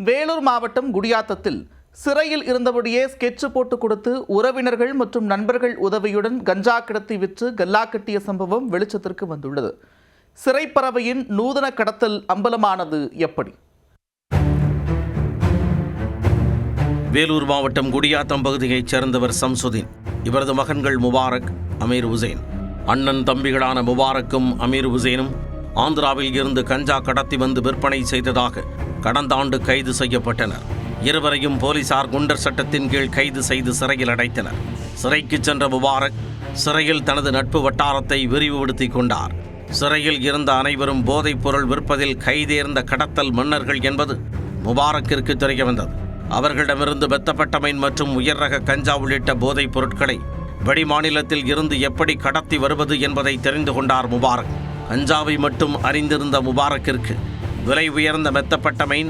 வேலூர் மாவட்டம் குடியாத்தத்தில் சிறையில் இருந்தபடியே ஸ்கெட்ச் போட்டு கொடுத்து உறவினர்கள் மற்றும் நண்பர்கள் உதவியுடன் கஞ்சா கடத்தி விற்று கல்லா கட்டிய சம்பவம் வெளிச்சத்திற்கு வந்துள்ளது. சிறைப்பறவையின் நூதன கடத்தல் அம்பலமானது எப்படி? வேலூர் மாவட்டம் குடியாத்தம் பகுதியைச் சேர்ந்தவர் சம்சுதீன். இவரது மகன்கள் முபாரக், அமீர் உசேன். அண்ணன் தம்பிகளான முபாரக்கும் அமீர் உசேனும் ஆந்திராவில் இருந்து கஞ்சா கடத்தி வந்து விற்பனை செய்ததாக கடந்த ஆண்டு கைது செய்யப்பட்டனர். இருவரையும் போலீசார் குண்டர் சட்டத்தின் கீழ் கைது செய்து சிறையில் அடைத்தனர். சிறைக்கு சென்ற முபாரக் சிறையில் தனது நட்பு வட்டாரத்தை விரிவுபடுத்திக் கொண்டார். சிறையில் இருந்த அனைவரும் போதைப் பொருள் விற்பதில் கைதேர்ந்த கடத்தல் மன்னர்கள் என்பது முபாரக்கிற்கு தெரிய வந்தது. அவர்களிடமிருந்து மெத்தப்பட்டமைன் மற்றும் உயர் ரக கஞ்சா உள்ளிட்ட போதைப் பொருட்களை வெளிமாநிலத்தில் இருந்து எப்படி கடத்தி வருவது என்பதை தெரிந்து கொண்டார் முபாரக். கஞ்சாவை மட்டும் அறிந்திருந்த முபாரக்கிற்கு விலை உயர்ந்த மெத்தப்பட்டமைன்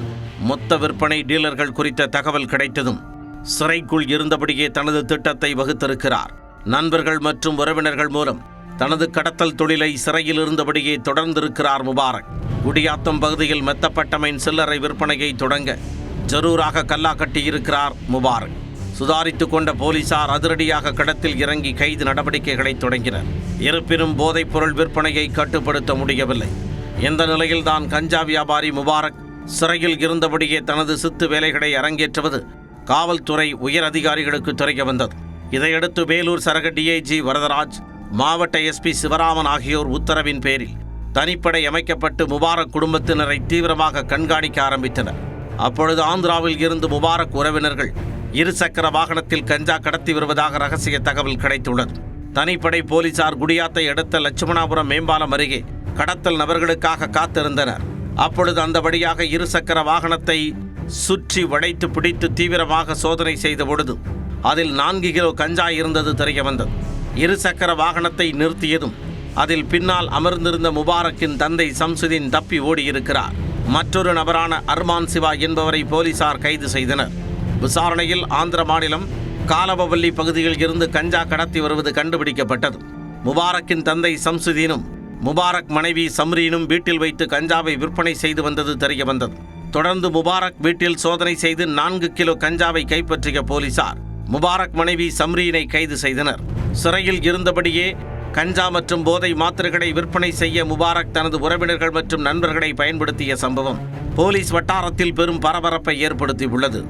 மொத்த விற்பனை டீலர்கள் குறித்த தகவல் கிடைத்ததும் சிறைக்குள் இருந்தபடியே தனது திட்டத்தை வகுத்திருக்கிறார். நண்பர்கள் மற்றும் உறவினர்கள் மூலம் தனது கடத்தல் தொழிலை சிறையில் இருந்தபடியே தொடர்ந்திருக்கிறார் முபாரக். குடியாத்தம் பகுதியில் மெத்தப்பட்டமைன் சில்லறை விற்பனையை தொடங்க ஜரூராக கல்லா கட்டியிருக்கிறார் முபாரக். சுதாரித்துக் கொண்ட போலீசார் அதிரடியாக கடத்தில் இறங்கி கைது நடவடிக்கைகளை தொடங்கினர். இருப்பினும் போதைப் பொருள் விற்பனையை கட்டுப்படுத்த முடியவில்லை. இந்த நிலையில்தான் கஞ்சா வியாபாரி முபாரக் சிறையில் இருந்தபடியே தனது சித்து வேலைகளை அரங்கேற்றுவது காவல்துறை உயர் அதிகாரிகளுக்கு தெரிய வந்தது. இதையடுத்து வேலூர் சரக டிஐஜி வரதராஜ், மாவட்ட எஸ்பி சிவராமன் ஆகியோர் உத்தரவின் பேரில் தனிப்படை அமைக்கப்பட்டு முபாரக் குடும்பத்தினரை தீவிரமாக கண்காணிக்க ஆரம்பித்தனர். அப்பொழுது ஆந்திராவில் இருந்து முபாரக் உறவினர்கள் இருசக்கர வாகனத்தில் கஞ்சா கடத்தி வருவதாக ரகசிய தகவல் கிடைத்துள்ளது. தனிப்படை போலீசார் குடியாத்தை அடுத்த லட்சுமணாபுரம் மேம்பாலம் அருகே கடத்தல் நபர்களுக்காக காத்திருந்தனர். அப்பொழுது அந்த வழியாக இருசக்கர வாகனத்தை சுற்றி வளைத்து பிடித்து தீவிரமாக சோதனை செய்த பொழுது அதில் 4 கிலோ கஞ்சா இருந்தது தெரிய வந்தது. இருசக்கர வாகனத்தை நிறுத்தியதும் அதில் பின்னால் அமர்ந்திருந்த முபாரக்கின் தந்தை சம்சுதீன் தப்பி ஓடியிருக்கிறார். மற்றொரு நபரான அர்மான் சிவா என்பவரை போலீசார் கைது செய்தனர். விசாரணையில் ஆந்திர மாநிலம் காலவவல்லி பகுதியில் இருந்து கஞ்சா கடத்தி வருவது கண்டுபிடிக்கப்பட்டது. முபாரக்கின் தந்தை சம்சுதீனும் முபாரக் மனைவி சம்ரீனும் வீட்டில் வைத்து கஞ்சாவை விற்பனை செய்து வந்தது தெரிய வந்தது. தொடர்ந்து முபாரக் வீட்டில் சோதனை செய்து 4 கிலோ கஞ்சாவை கைப்பற்றிய போலீசார் முபாரக் மனைவி சம்ரீனை கைது செய்தனர். சிறையில் இருந்தபடியே கஞ்சா மற்றும் போதை மாத்திரைகளை விற்பனை செய்ய முபாரக் தனது உறவினர்கள் மற்றும் நண்பர்களை பயன்படுத்திய சம்பவம் போலீஸ் வட்டாரத்தில் பெரும் பரபரப்பை ஏற்படுத்தியுள்ளது.